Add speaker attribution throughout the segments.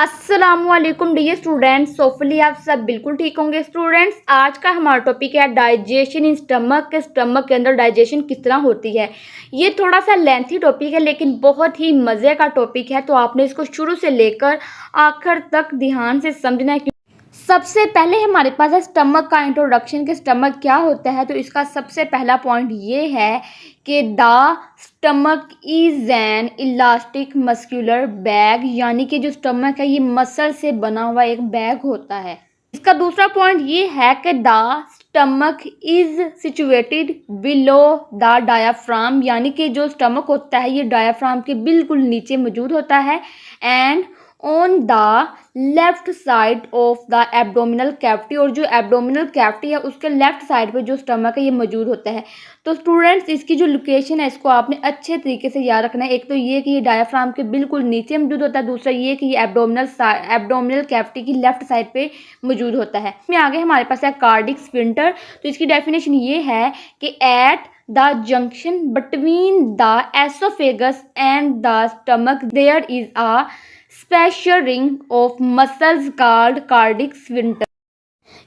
Speaker 1: अस्सलामुअलैकुम dear students, hopefully आप सब बिल्कुल ठीक होंगे। स्टूडेंट्स, आज का हमारा टॉपिक है डाइजेशन इन स्टमक। स्टमक के अंदर डाइजेशन किस तरह होती है। ये थोड़ा सा लेंथी टॉपिक है लेकिन बहुत ही मज़े का टॉपिक है, तो आपने इसको शुरू से लेकर आखिर तक ध्यान से समझना है। सबसे पहले हमारे पास है स्टमक का इंट्रोडक्शन कि स्टमक क्या होता है। तो इसका सबसे पहला पॉइंट ये है कि the stomach is an elastic muscular bag, यानी कि जो स्टमक है ये मसल से बना हुआ एक बैग होता है। इसका दूसरा पॉइंट ये है कि the stomach is situated below the diaphragm, यानी कि जो स्टमक होता है ये डायाफ्राम के बिल्कुल नीचे मौजूद होता है। And on the left side of the abdominal cavity, और जो एब्डोमिनल कैविटी है उसके लेफ्ट साइड पे जो स्टमक है ये मौजूद होता है। तो स्टूडेंट्स, इसकी जो लोकेशन है इसको आपने अच्छे तरीके से याद रखना है। एक तो ये कि ये डायाफ्राम के बिल्कुल नीचे मौजूद होता है, दूसरा ये कि ये एब्डोमिनल कैविटी की लेफ्ट साइड पे मौजूद होता है। इसमें आगे हमारे पास है कार्डिक स्फिंक्टर। तो इसकी डेफिनेशन ये है कि at the junction between the oesophagus and the stomach there is a special ring of muscles called cardiac sphincter,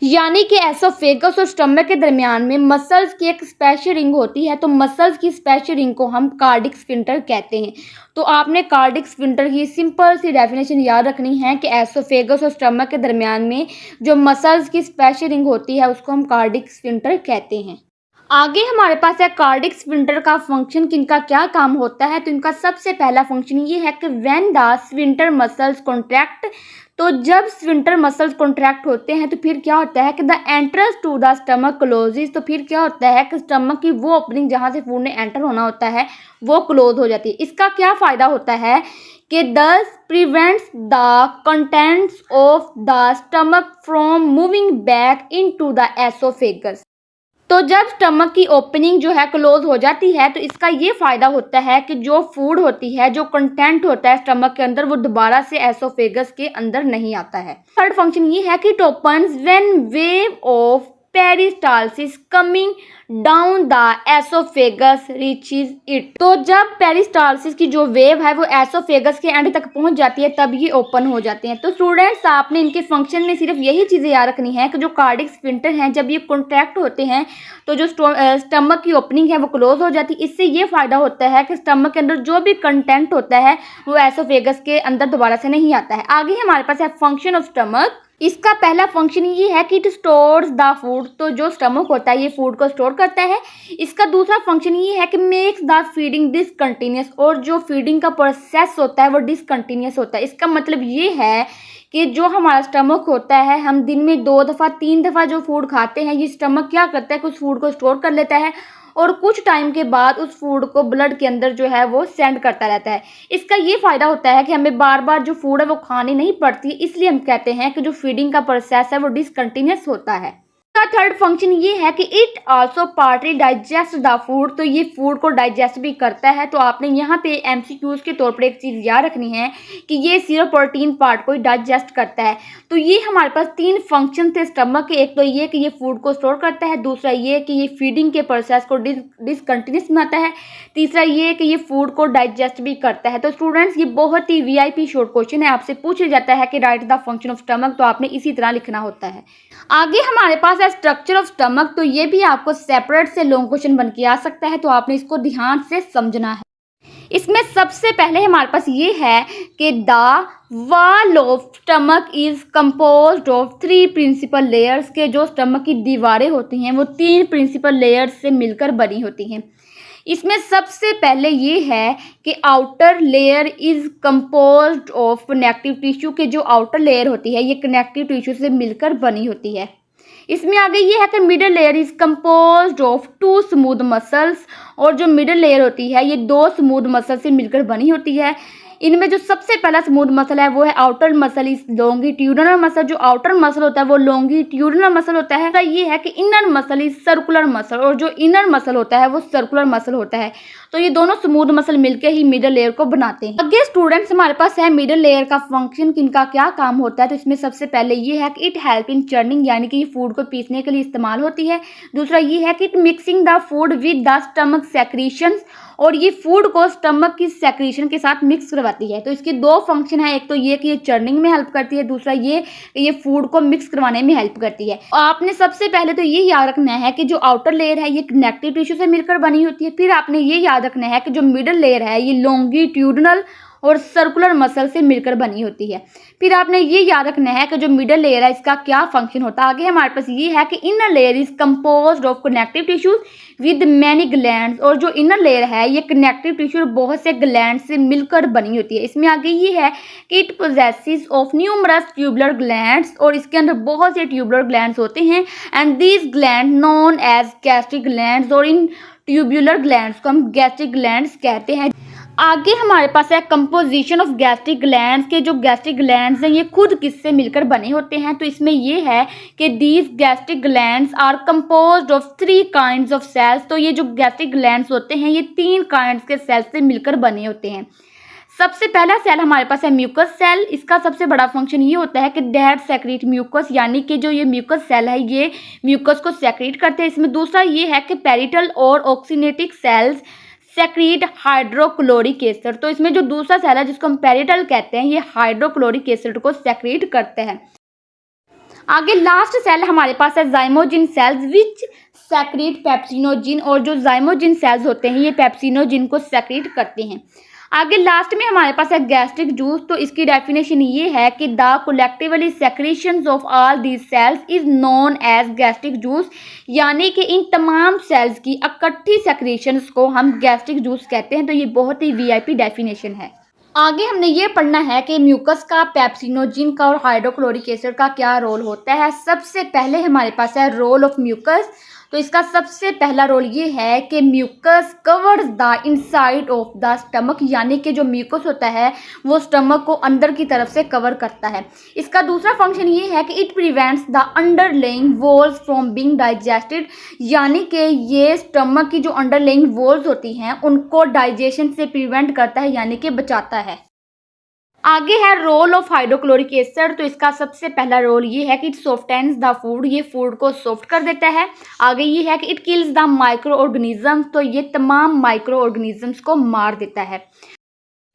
Speaker 1: यानी कि एसोफेगस और स्टमक के दरमियान में मसल्स की एक स्पेशल रिंग होती है। तो मसल्स की स्पेशल रिंग को हम कार्डिक स्फिंक्टर कहते हैं। तो आपने कार्डिक स्फिंक्टर की सिंपल सी डेफिनेशन याद रखनी है कि एसोफेगस और स्टमक के दरमियान में जो मसल्स की स्पेशल रिंग होती है उसको हम कार्डिक स्फिंक्टर कहते हैं। आगे हमारे पास है कार्डिक स्फिंक्टर का फंक्शन, कि इनका क्या काम होता है। तो इनका सबसे पहला फंक्शन ये है कि when the sphincter muscles contract, तो जब स्फिंक्टर मसल्स कॉन्ट्रैक्ट होते हैं तो फिर क्या होता है कि the entrance to the stomach closes, तो फिर क्या होता है कि स्टमक की वो ओपनिंग जहाँ से फूड ने एंटर होना होता है वो क्लोज हो जाती है। इसका क्या फ़ायदा होता है कि दस prevents the contents of the stomach from moving back into the oesophagus. तो जब स्टमक की ओपनिंग जो है क्लोज हो जाती है तो इसका ये फ़ायदा होता है कि जो फूड होती है, जो कंटेंट होता है स्टमक के अंदर, वो दोबारा से एसोफेगस के अंदर नहीं आता है। थर्ड फंक्शन ये है कि it opens when wave of peristalsis coming down the oesophagus reaches it. तो जब पेरिस्टालसिस की जो वेव है वो एसोफेगस के एंड तक पहुंच जाती है तब ये ओपन हो जाते हैं। तो स्टूडेंट्स, आपने इनके फंक्शन में सिर्फ यही चीज़ें याद रखनी है कि जो कार्डिक स्फिंक्टर हैं जब ये कॉन्ट्रैक्ट होते हैं तो जो स्टमक की ओपनिंग है वो क्लोज हो जाती है। इससे ये फ़ायदा होता है कि स्टमक के अंदर जो भी कंटेंट होता है वो एसोफेगस के अंदर दोबारा से नहीं आता है। आगे हमारे पास है फंक्शन ऑफ स्टमक। इसका पहला फंक्शन ये है कि इट स्टोर्स द फूड, तो जो स्टमक होता है ये फूड को स्टोर करता है। इसका दूसरा फंक्शन ये है कि मेक्स द फीडिंग डिसकंटिन्यूस, और जो फीडिंग का प्रोसेस होता है वो डिसकंटिन्यूस होता है। इसका मतलब ये है कि जो हमारा स्टमक होता है, हम दिन में 2 दफ़ा 3 दफ़ा जो फूड खाते हैं, ये स्टमक क्या करता है कि उस फूड को स्टोर कर लेता है और कुछ टाइम के बाद उस फूड को ब्लड के अंदर जो है वो सेंड करता रहता है। इसका ये फ़ायदा होता है कि हमें बार बार जो फूड है वो खानी नहीं पड़ती, इसलिए हम कहते हैं कि जो फीडिंग का प्रोसेस है वो डिसकंटिन्यूस होता है। इसका थर्ड फंक्शन ये है कि it also partly digest the food, तो ये फूड को डाइजेस्ट भी करता है। तो आपने यहाँ पे एमसीक्यूज के तौर पर एक चीज़ याद रखनी है कि ये सिर्फ प्रोटीन पार्ट को ही डाइजेस्ट करता है। तो ये हमारे पास 3 फंक्शन थे स्टमक के। एक तो ये कि ये फूड को स्टोर करता है, दूसरा ये कि ये फीडिंग के प्रोसेस को डिसकंटिन्यूस बनाता है, तीसरा ये कि ये फूड को डाइजेस्ट भी करता है। तो स्टूडेंट्स, ये बहुत ही वीआईपी शॉर्ट क्वेश्चन है, आपसे पूछा जाता है कि right the function of stomach, तो आपने इसी तरह लिखना होता है। आगे हमारे पास है स्ट्रक्चर ऑफ स्टमक। तो ये भी आपको सेपरेट से लॉन्ग क्वेश्चन बन के आ सकता है, तो आपने इसको ध्यान से समझना है। इसमें सबसे पहले हमारे पास ये है कि the wall of stomach is composed of 3 principal layers, के जो स्टमक की दीवारें होती हैं वो 3 प्रिंसिपल लेयर्स से मिलकर बनी होती हैं। इसमें सबसे पहले ये है कि outer layer is composed of connective tissue, के जो आउटर लेयर होती है ये कनेक्टिव टिश्यू से मिलकर बनी होती है। इसमें आगे ये है कि middle layer is composed of 2 smooth muscles, और जो मिडल लेयर होती है ये 2 स्मूथ मसल से मिलकर बनी होती है। इनमें जो सबसे पहला स्मूथ मसल है वो है outer muscle is longitudinal muscle. जो आउटर मसल होता है वो लॉन्गिट्यूडिनल मसल होता है। तो ये है कि inner muscle is circular muscle, और जो इनर मसल होता है वो सर्कुलर मसल होता है। तो ये दोनों स्मूथ मसल मिलकर ही मिडल लेयर को बनाते हैं। आगे स्टूडेंट्स, हमारे पास है मिडल लेयर का फंक्शन, किनका क्या काम होता है। तो इसमें सबसे पहले ये है कि इट हेल्प इन चर्निंग, यानी कि ये फूड को पीसने के लिए इस्तेमाल होती है। दूसरा ये है कि it mixing the food with the stomach secretions, और ये फूड को स्टमक की सेक्रीशन के साथ मिक्स करवाती है। तो इसके दो फंक्शन है, एक तो ये कि ये चर्निंग में हेल्प करती है, दूसरा ये फूड को मिक्स करवाने में हेल्प करती है। आपने सबसे पहले तो ये याद रखना है कि जो आउटर लेयर है ये कनेक्टिव टिश्यू से मिलकर बनी होती है। फिर आपने ये याद रखना है कि जो मिडल लेयर है ये लॉन्गिट्यूडनल और सर्कुलर मसल से मिलकर बनी होती है। फिर आपने ये याद रखना है कि जो मिडल लेयर है इसका क्या फंक्शन होता है। आगे हमारे पास ये है कि inner layer is composed of connective tissues with many glands, और जो इनर लेयर है ये कनेक्टिव टिश्यू बहुत से ग्लैंड से मिलकर बनी होती है। इसमें आगे ये है कि it possesses of numerous tubular glands, और इसके अंदर बहुत से ट्यूबुलर ग्लैंड्स होते हैं। And these gland known as gastric glands, और इन ट्यूबुलर ग्लैंड्स को हम गैस्ट्रिक ग्लैंड्स कहते हैं। आगे हमारे पास है कंपोजिशन ऑफ गैस्ट्रिक ग्लैंड्स के जो गैस्ट्रिक ग्लैंड्स हैं ये खुद किससे मिलकर बने होते हैं। तो इसमें ये है कि these gastric glands are composed of 3 kinds of cells. तो ये जो गैस्ट्रिक ग्लैंड्स होते हैं ये 3 काइंड्स के सेल्स से मिलकर बने होते हैं। सबसे पहला सेल हमारे पास है म्यूकस सेल। इसका सबसे बड़ा फंक्शन ये होता है कि दैट सेक्रेट म्यूकस, यानी कि जो ये म्यूकस सेल है ये म्यूकस को सेक्रेट करते हैं। इसमें दूसरा ये है कि पेरिटल और ऑक्सीनेटिक सेल्स सेक्रीट हाइड्रोक्लोरिक एसिड। तो इसमें जो दूसरा सेल है जिसको हम पेरिटल कहते हैं ये हाइड्रोक्लोरिक एसिड को सेक्रीट करते हैं। आगे लास्ट सेल हमारे पास है जाइमोजिन सेल्स विच सेक्रीट पेप्सिनोजिन, और जो जाइमोजिन सेल्स होते हैं ये पेप्सिनोजिन को सेक्रीट करते हैं। आगे लास्ट में हमारे पास है गैस्ट्रिक जूस। तो इसकी डेफिनेशन ये है कि the collectively secretions of all these cells is known as gastric juice, यानी कि इन तमाम सेल्स की इकट्ठी सेक्रेशंस को हम गैस्ट्रिक जूस कहते हैं। तो ये बहुत ही वीआईपी डेफिनेशन है। आगे हमने ये पढ़ना है कि म्यूकस का, पेप्सिनोजिन का और हाइड्रोक्लोरिक एसिड का क्या रोल होता है। सबसे पहले हमारे पास है रोल ऑफ म्यूकस। तो इसका सबसे पहला रोल ये है कि mucus covers the inside of the stomach, यानी कि जो म्यूकस होता है वो स्टमक को अंदर की तरफ से कवर करता है। इसका दूसरा फंक्शन ये है कि it prevents the underlying walls from being digested, यानी कि ये स्टमक की जो अंडरलेइंग वॉल्स होती हैं उनको डाइजेशन से प्रिवेंट करता है, यानी कि बचाता है। आगे है रोल ऑफ हाइड्रोक्लोरिक एसिड। तो इसका सबसे पहला रोल ये है कि इट सॉफ्टेन्स द फूड, ये फूड को सॉफ्ट कर देता है। आगे ये है कि it kills the micro organisms, तो ये तमाम माइक्रो ऑर्गेनिजम्स को मार देता है।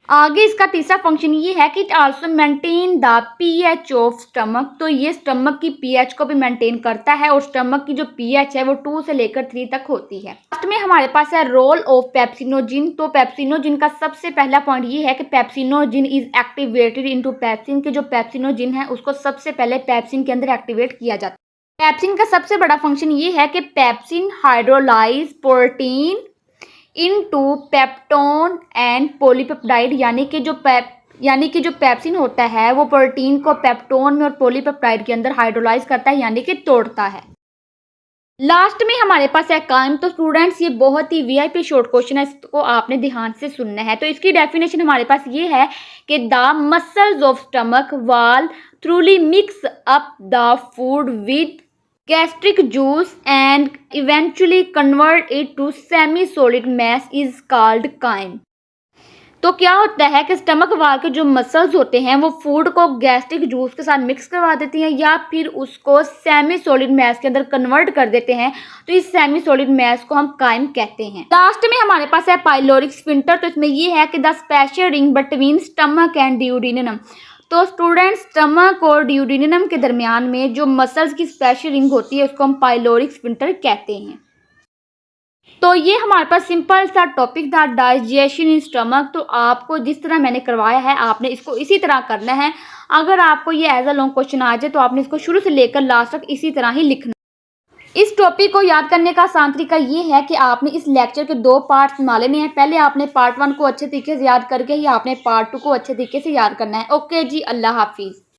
Speaker 1: आगे इसका तीसरा फंक्शन ये है कि it also maintain the pH of stomach, तो ये स्टमक की पीएच को भी मेंटेन करता है, और स्टमक की जो पीएच है वो 2 से लेकर 3 तक होती है। लास्ट में हमारे पास है रोल ऑफ पेप्सिनोजिन। तो पेप्सिनोजिन का सबसे पहला पॉइंट ये है कि pepsinogen is activated into pepsin, के जो पेप्सिनोजिन है उसको सबसे पहले पेप्सिन के अंदर एक्टिवेट किया जाता है। पेप्सिन का सबसे बड़ा फंक्शन ये है कि pepsin hydrolyse protein into peptone and polypeptide, यानी कि जो पेप्सिन होता है वो प्रोटीन को पेप्टोन में और पॉलीपेप्टाइड के अंदर हाइड्रोलाइज करता है, यानी कि तोड़ता है। लास्ट में हमारे पास है काइम। तो स्टूडेंट्स ये बहुत ही वीआईपी शॉर्ट क्वेश्चन है, इसको आपने ध्यान से सुनना है। तो इसकी डेफिनेशन हमारे पास ये है कि द मसल्स ऑफ स्टमक वाल थ्रूली mix up the food with gastric juice and eventually convert it to semi-solid mass is called chyme। तो क्या होता है कि स्टमक वाल के जो मसल्स होते हैं वो फूड को गैस्ट्रिक जूस के साथ मिक्स करवा देती हैं या फिर उसको सेमी सॉलिड मैस के अंदर कन्वर्ट कर देते हैं। तो इस सेमी सॉलिड मैस को हम काइम कहते हैं। लास्ट में हमारे पास है पाइलोरिक स्फिंक्टर। तो इसमें ये है कि the special ring between stomach and duodenum. तो स्टूडेंट्स स्टमक और ड्यूडेनम के दरमियान में जो मसल्स की स्पेशल रिंग होती है उसको हम पाइलोरिक स्फिंक्टर कहते हैं। तो ये हमारे पास सिंपल सा टॉपिक था डाइजेशन इन स्टमक। तो आपको जिस तरह मैंने करवाया है आपने इसको इसी तरह करना है। अगर आपको ये एज अ लॉन्ग क्वेश्चन आ जाए तो आपने इसको शुरू से लेकर लास्ट तक इसी तरह ही लिखना। इस टॉपिक को याद करने का आसान तरीका ये है कि आपने इस लेक्चर के 2 पार्ट्स बना लेने हैं। पहले आपने पार्ट 1 को अच्छे तरीके से याद करके ही आपने पार्ट 2 को अच्छे तरीके से याद करना है। ओके जी, अल्लाह हाफिज़।